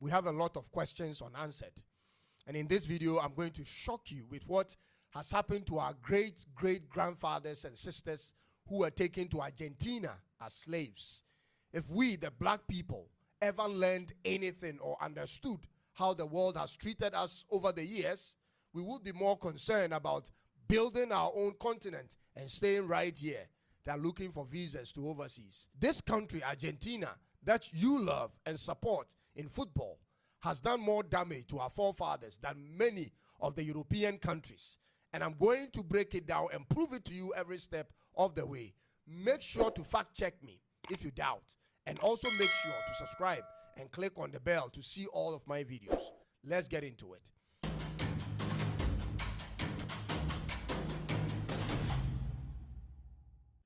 we have a lot of questions unanswered. And in this video, I'm going to shock you with what has happened to our great-great-grandfathers and sisters who were taken to Argentina as slaves. If we, the black people, ever learned anything or understood how the world has treated us over the years, we would be more concerned about building our own continent and staying right here than looking for visas to overseas. This country, Argentina, that you love and support in football, has done more damage to our forefathers than many of the European countries. And I'm going to break it down and prove it to you every step of the way. Make sure to fact check me if you doubt. And also make sure to subscribe and click on the bell to see all of my videos. Let's get into it.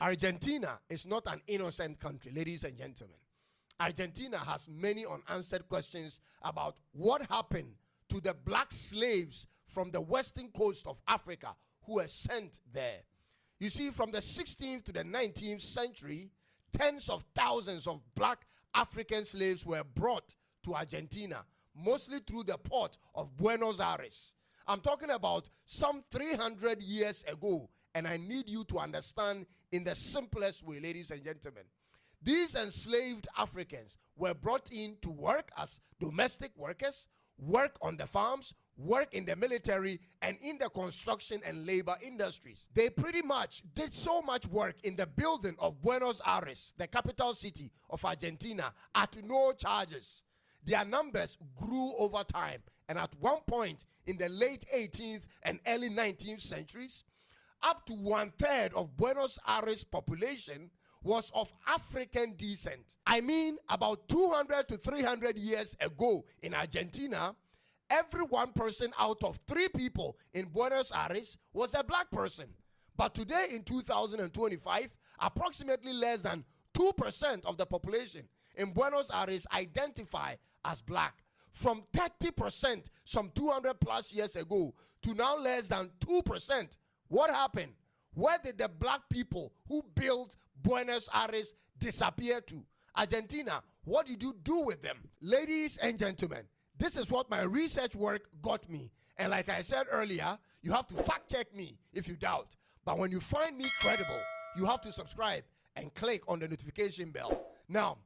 Argentina is not an innocent country, ladies and gentlemen. Argentina has many unanswered questions about what happened to the black slaves from the western coast of Africa who were sent there. You see, from the 16th to the 19th century, tens of thousands of black African slaves were brought to Argentina, mostly through the port of Buenos Aires. I'm talking about some 300 years ago, and I need you to understand in the simplest way, ladies and gentlemen. These enslaved Africans were brought in to work as domestic workers, work on the farms, work in the military, and in the construction and labor industries. They pretty much did so much work in the building of Buenos Aires, the capital city of Argentina, at no charges. Their numbers grew over time, and at one point in the late 18th and early 19th centuries, up to 1/3 of Buenos Aires' population was of African descent. I mean, about 200 to 300 years ago in Argentina, every 1 person out of 3 people in Buenos Aires was a black person. But today in 2025, approximately less than 2% of the population in Buenos Aires identify as black. From 30% some 200 plus years ago to now less than 2%. What happened? Where did the black people who built Buenos Aires disappear to? Argentina, what did you do with them? Ladies and gentlemen, this is what my research work got me. And like I said earlier, you have to fact check me if you doubt. But when you find me credible, you have to subscribe and click on the notification bell. Now,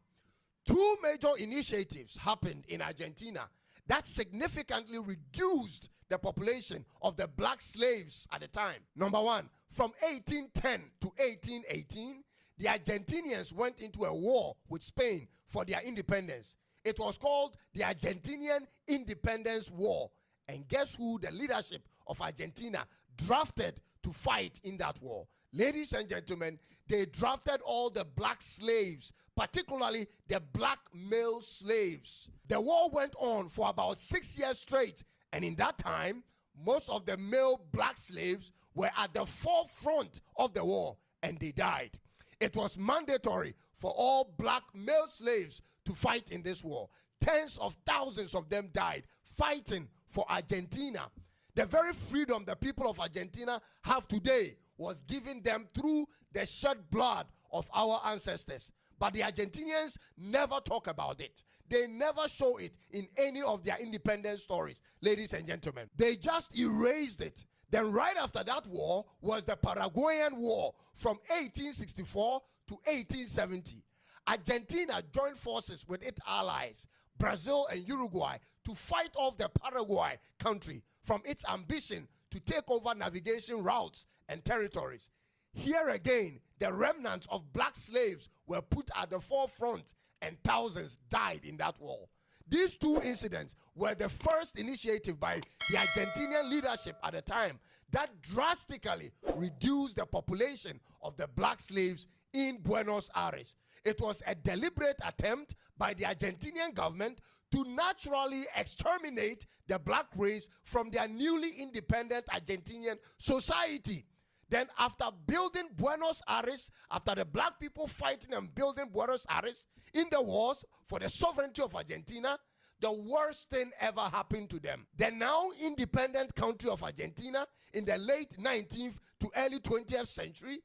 2 major initiatives happened in Argentina that significantly reduced the population of the black slaves at the time. Number 1, from 1810 to 1818, the Argentinians went into a war with Spain for their independence. It was called the Argentinian Independence War. And guess who the leadership of Argentina drafted to fight in that war? Ladies and gentlemen, they drafted all the black slaves, particularly the black male slaves. The war went on for about 6 years straight, and in that time, most of the male black slaves were at the forefront of the war, and they died. It was mandatory for all black male slaves to fight in this war. Tens of thousands of them died fighting for Argentina. The very freedom the people of Argentina have today was given them through the shed blood of our ancestors. But the Argentinians never talk about it. They never show it in any of their independence stories, ladies and gentlemen. They just erased it. Then right after that war was the Paraguayan War from 1864 to 1870. Argentina joined forces with its allies, Brazil and Uruguay, to fight off the Paraguay country from its ambition to take over navigation routes and territories. Here again, the remnants of black slaves were put at the forefront, and thousands died in that war. These 2 incidents were the first initiative by the Argentinian leadership at the time that drastically reduced the population of the black slaves in Buenos Aires. It was a deliberate attempt by the Argentinian government to naturally exterminate the black race from their newly independent Argentinian society. Then after building Buenos Aires, after the black people fighting and building Buenos Aires in the wars for the sovereignty of Argentina, the worst thing ever happened to them. The now independent country of Argentina in the late 19th to early 20th century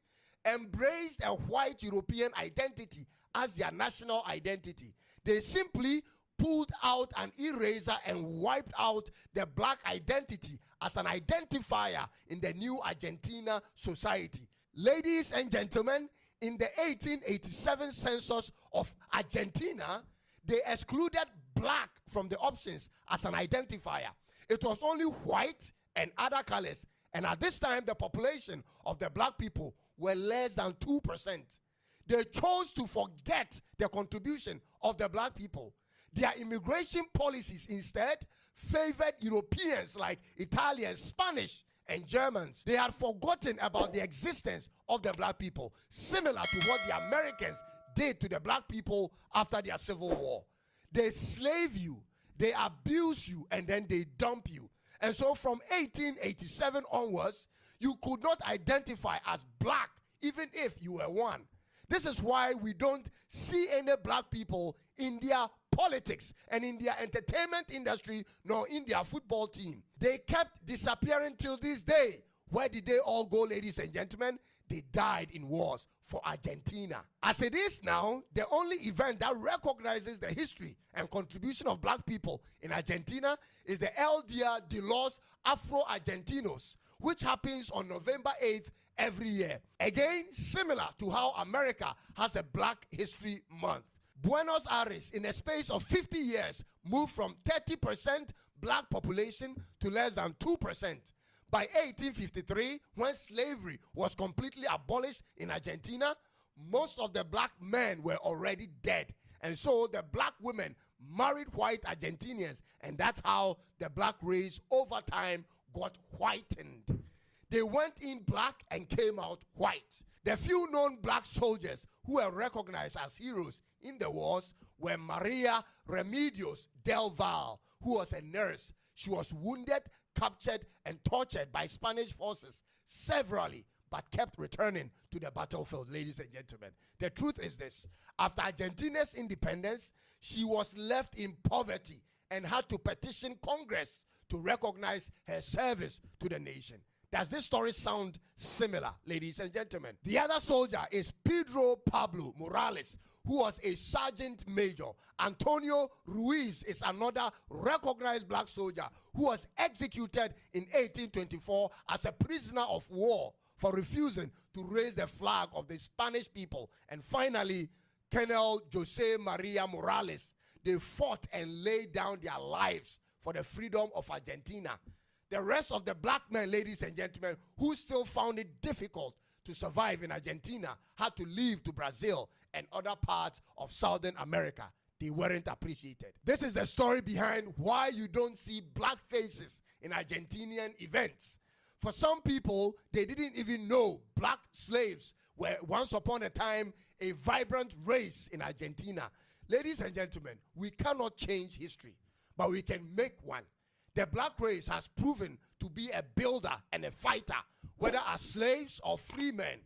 embraced a white European identity as their national identity. They simply pulled out an eraser and wiped out the black identity as an identifier in the new Argentina society. Ladies and gentlemen, in the 1887 census of Argentina, they excluded black from the options as an identifier. It was only white and other colors. And at this time, the population of the black people were less than 2%. They chose to forget the contribution of the black people. Their immigration policies instead favored Europeans like Italians, Spanish, and Germans. They had forgotten about the existence of the black people, similar to what the Americans did to the black people after their Civil War. They slave you, they abuse you, and then they dump you. And so from 1887 onwards, you could not identify as black even if you were one. This is why we don't see any black people in their politics and in their entertainment industry nor in their football team. They kept disappearing till this day. Where did they all go, ladies and gentlemen? They died in wars for Argentina. As it is now, the only event that recognizes the history and contribution of black people in Argentina is the El Dia de los Afro-Argentinos, which happens on November 8th every year. Again, similar to how America has a Black History Month. Buenos Aires, in a space of 50 years, moved from 30% black population to less than 2%. By 1853, when slavery was completely abolished in Argentina, most of the black men were already dead. And so the black women married white Argentinians, and that's how the black race over time got whitened. They went in black and came out white. The few known black soldiers who were recognized as heroes in the wars were Maria Remedios del Val, who was a nurse. She was wounded, captured, and tortured by Spanish forces severally, but kept returning to the battlefield, ladies and gentlemen. The truth is this: after Argentina's independence, she was left in poverty and had to petition Congress to recognize her service to the nation. Does this story sound similar, ladies and gentlemen? The other soldier is Pedro Pablo Morales, who was a sergeant major. Antonio Ruiz is another recognized black soldier who was executed in 1824 as a prisoner of war for refusing to raise the flag of the Spanish people. And finally, Colonel Jose Maria Morales. They fought and laid down their lives for the freedom of Argentina. The rest of the black men, ladies and gentlemen, who still found it difficult to survive in Argentina, had to leave to Brazil and other parts of Southern America. They weren't appreciated. This is the story behind why you don't see black faces in Argentinian events. For some people, they didn't even know black slaves were once upon a time a vibrant race in Argentina. Ladies and gentlemen, we cannot change history, but we can make one. The black race has proven to be a builder and a fighter, whether as slaves or free men.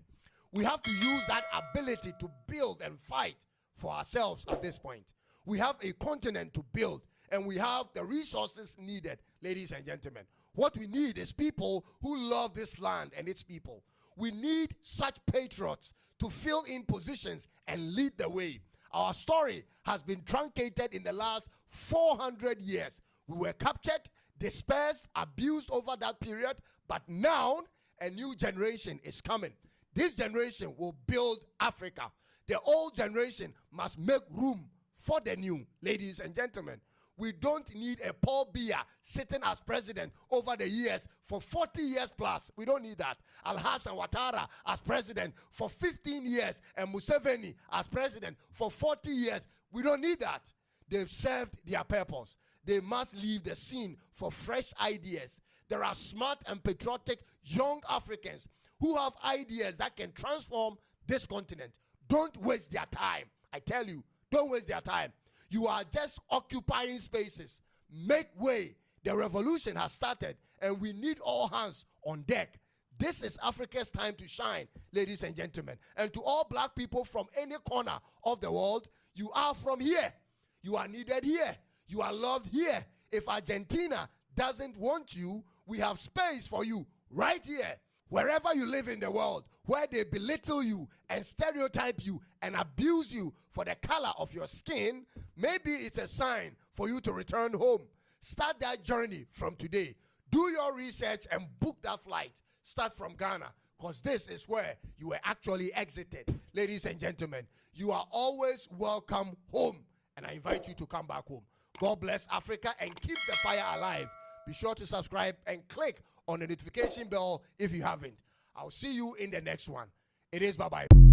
We have to use that ability to build and fight for ourselves at this point. We have a continent to build, and we have the resources needed, ladies and gentlemen. What we need is people who love this land and its people. We need such patriots to fill in positions and lead the way. Our story has been truncated in the last 400 years. We were captured, dispersed, abused over that period, but now a new generation is coming. This generation will build Africa. The old generation must make room for the new, ladies and gentlemen. We don't need a Paul Biya sitting as president over the years for 40 years plus. We don't need that. Al-Hassan Ouattara as president for 15 years and Museveni as president for 40 years. We don't need that. They've served their purpose. They must leave the scene for fresh ideas. There are smart and patriotic young Africans who have ideas that can transform this continent. Don't waste their time. I tell you, don't waste their time. You are just occupying spaces. Make way. The revolution has started, and we need all hands on deck. This is Africa's time to shine, ladies and gentlemen. And to all black people from any corner of the world, you are from here. You are needed here. You are loved here. If Argentina doesn't want you, we have space for you right here. Wherever you live in the world, where they belittle you and stereotype you and abuse you for the color of your skin, maybe it's a sign for you to return home. Start that journey from today. Do your research and book that flight. Start from Ghana, because this is where you were actually exited. Ladies and gentlemen, you are always welcome home, and I invite you to come back home. God bless Africa and keep the fire alive. Be sure to subscribe and click on the notification bell if you haven't. I'll see you in the next one. It is bye-bye.